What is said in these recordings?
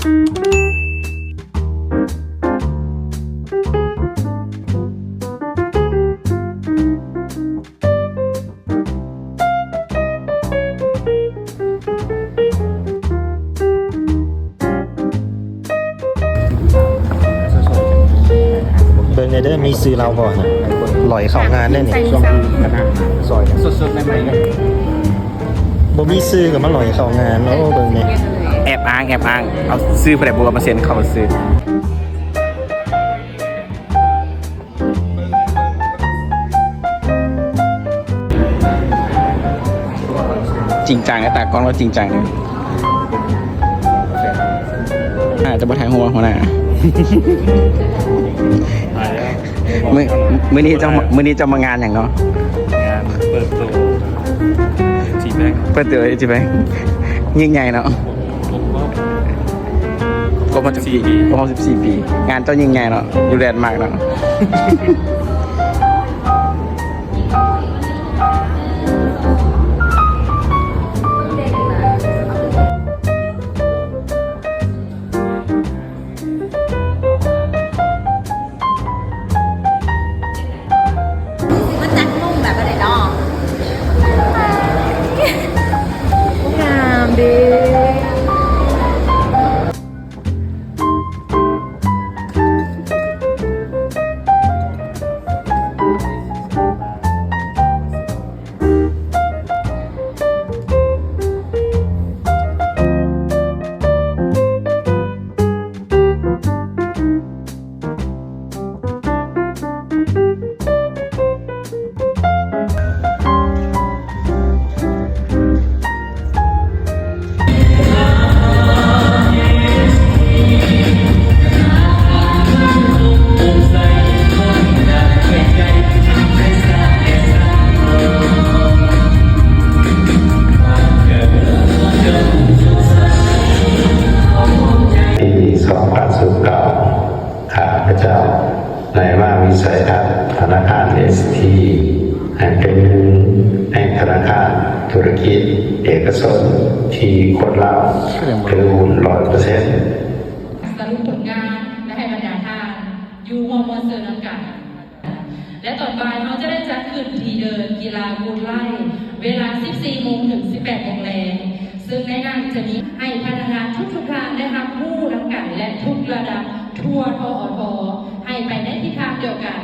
เบิ่งในเด้อมีซื้อเราบ่นะลอยเข้างานได้นี่ช่วงคณะซอยสดๆใหม่ๆกันบ่มีซื้อก็มาลอยเข้างานเนาะเบิ่งนี่แอบอ้างเอาซื้อไปแต่บัวมาเซ็นเข้ามาซื้อจริงจังนะตากล้องเราจริงจังจะมาถ่ายหัวหน้ามื้อนี้จะมางานอย่างเนาะงานเปิดตัวจีแบงจีแบงยิ่งใหญ่เนาะก็มา14 ปีงานเจ้ายิ่งใหญ่เนาะอยู่แลนด์มาร์กเนาะข้าพเจ้าในว่าวิสัยทัศน์ธนาคาร ST เป็นหนึ่งในธนาคารธุรกิจเอกชนที่คนเราถือหุ้น100%สรุปผลงานและให้บรรดาท่านยูมอมเซอร์น้ำกันและต่อไปเราจะได้จัดขึ้นทีเดินกีฬาบุญไล่เวลา 14 โมงถึง 18 โมงแรงซึ่งในงานจะมีให้พนักงานทุกท่านได้รับผู้น้ำกันและทุกระดับทั่วทอทให้ไปในทิศทางเดียวกัน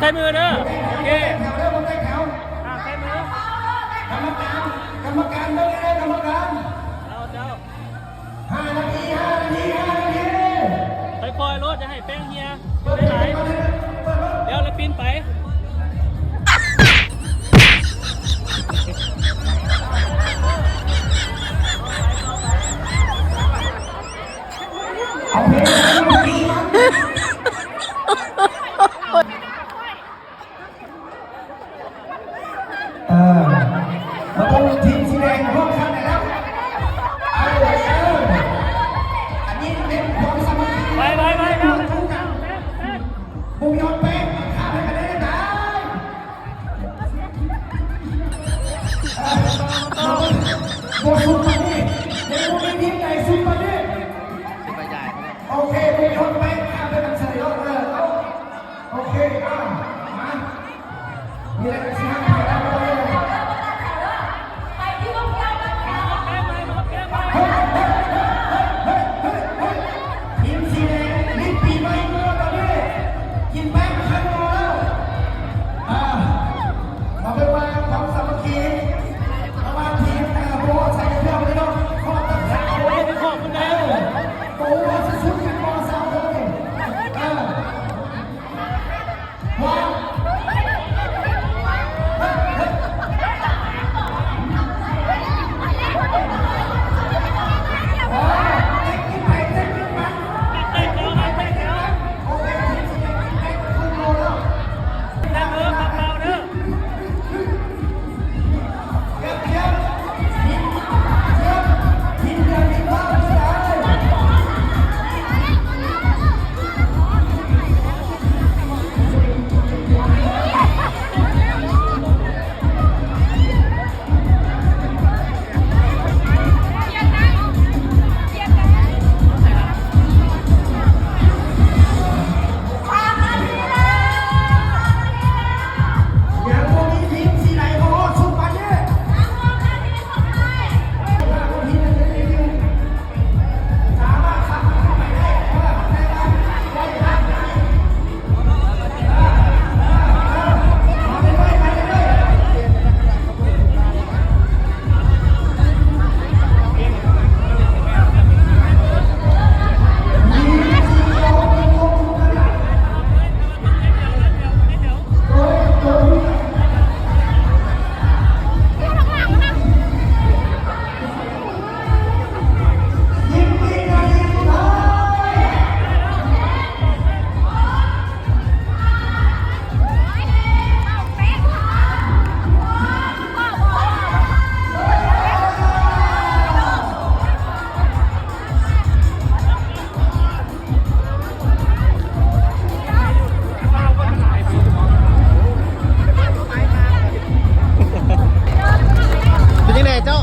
ใช้มือเด้อโอเคใช้มือกรรมการเลิกเลยกรรมการเจ้า5 นาทีไปปล่อยรถจะให้แป้งเฮียได้ไหนเดี๋ยวเลยปีนไปมาต้องทีมสีแดงร่วมกันนะครับอันนี้เป็นความสมัครไปบุกยอดเป๊ะขาดกันได้ไหมโบสุดมาดิเดี๋ยวบุกทีมใหญ่สุดมาดิโอเคบุกยอดเป๊ะขาดไปตั้ง4 รอบเลยโอเคมามีอะไรกันสิฮะ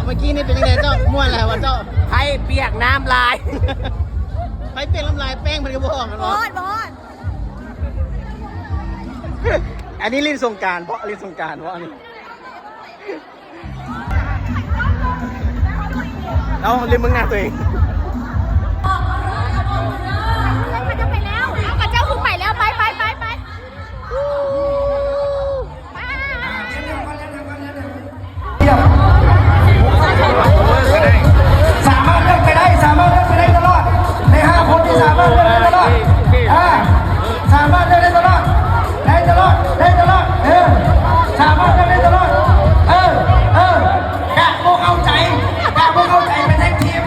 เมื่อกี้นี่เป็นยังไงเจ้าม้วนแล้ววะเจ้า ไผ่เปียกน้ำลาย ไปเปลี่ยนลำลายแป้งมันก็บอกกัน บ เนาะ อสบอส อันนี้ลินสงการเพราะลินสงการเพราะอันนี้เอาลืมมึงหน้าตัวเอง เขาจะไปแล้วเอากับเจ้าคือไปแล้วไปไปไปไป สามารถเลือกไปได้สามารถเลือกไปได้ตลอดใน5 คนที่สามารถเลือกได้ตลอดสามารถเลือกได้ตลอดได้ตลอดได้ตลอดสามารถเลือกได้ตลอดกะพวกเข้าใจกะพวกเข้าใจเป็นแท็กทีม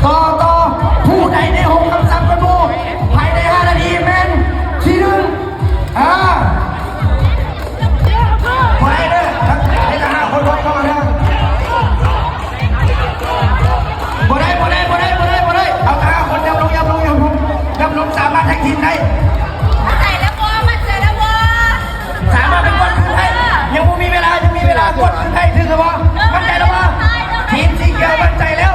ต่อผู้ใดได้6 คำสั่งกันดูภายใน5 นาทีแม่นที่1ไปเลยให้ทหารคนรถเข้ามาแล้วบ่ได้เอาทหารคนยำลงสามารถแท็กทีมได้ มันใจแล้วบอมันใจแล้วบอ สามารถเป็นกดขึ้นได้ยังมีเวลากดขึ้นได้ถึงหรือเปล่ามั่นใจแล้วป่ะทีมสีเขียวมั่นใจแล้ว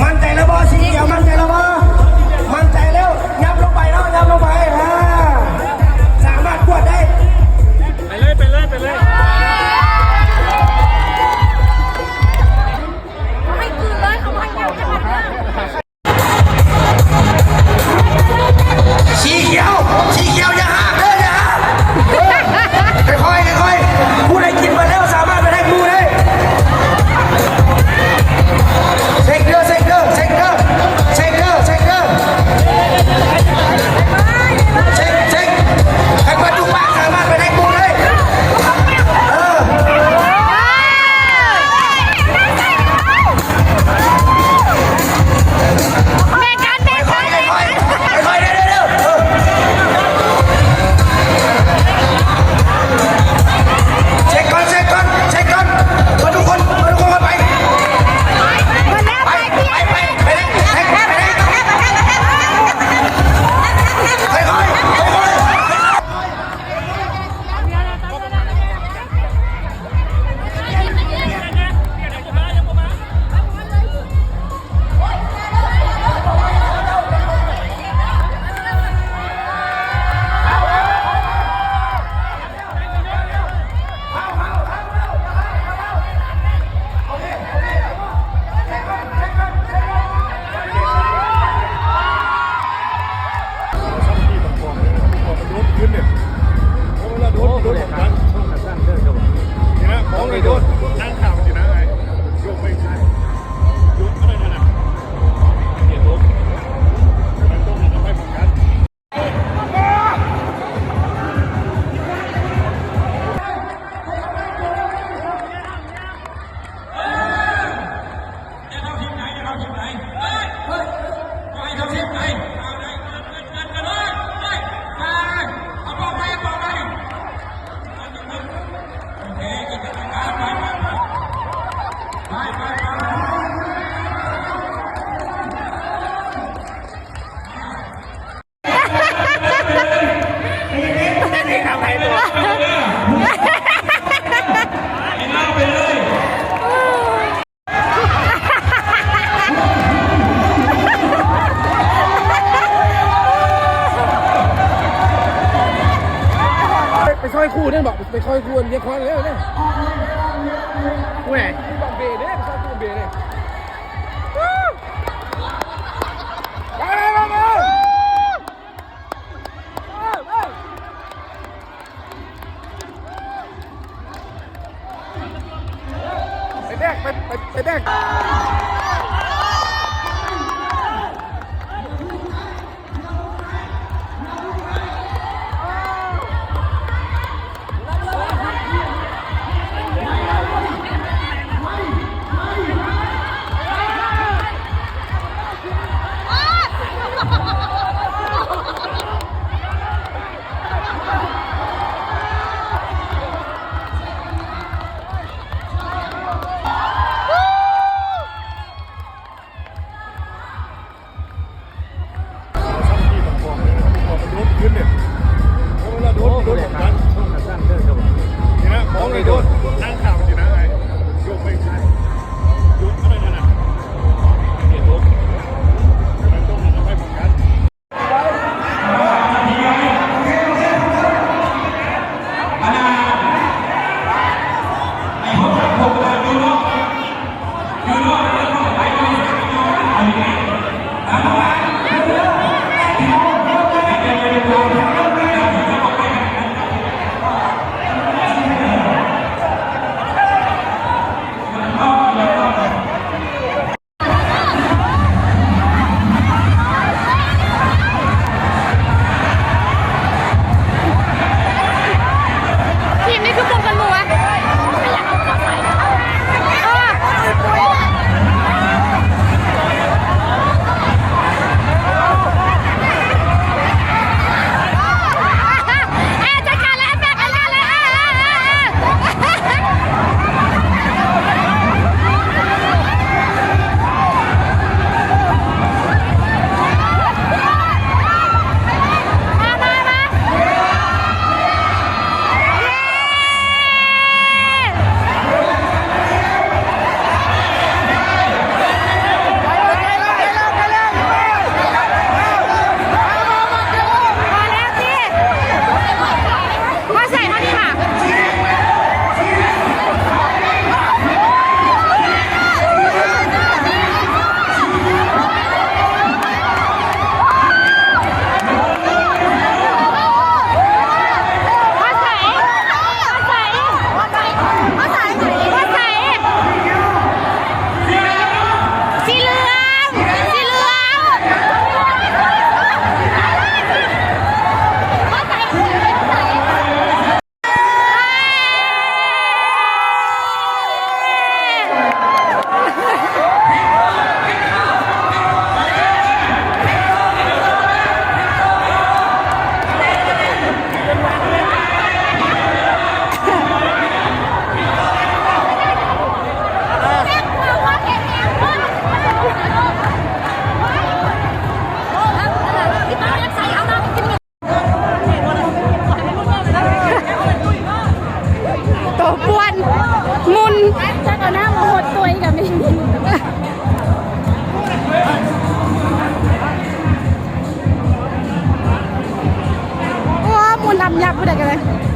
มั่นใจแล้วป่ะสีเขียวมั่นใจแล้วป่ะมั่นใจแล้วยับลงไปเนาะยับลงไปสามารถกดได้ ไปเลย ให้คืนเลยเอาไปเดียวกันเลย สีเขียวอย่าห้ามอย่าห้ามค่อยผู้ใดกินมาแล้วสามารถไปได้กูได้เซ็กเกอร์ใครมาดูบ้างสามารถไปได้กูได้ค่อยเร็วเช็คก่อนมาทุกคนไปไปค่อยคู่นั่นบอกไปค่อยคู่เนี่ยค่อยแล้วเนี่ยคู่ไหนบังเบย์เนี่ยไปค่อยคู่เบย์เนี่ยไปแดก ยับผู้ใดกันเลย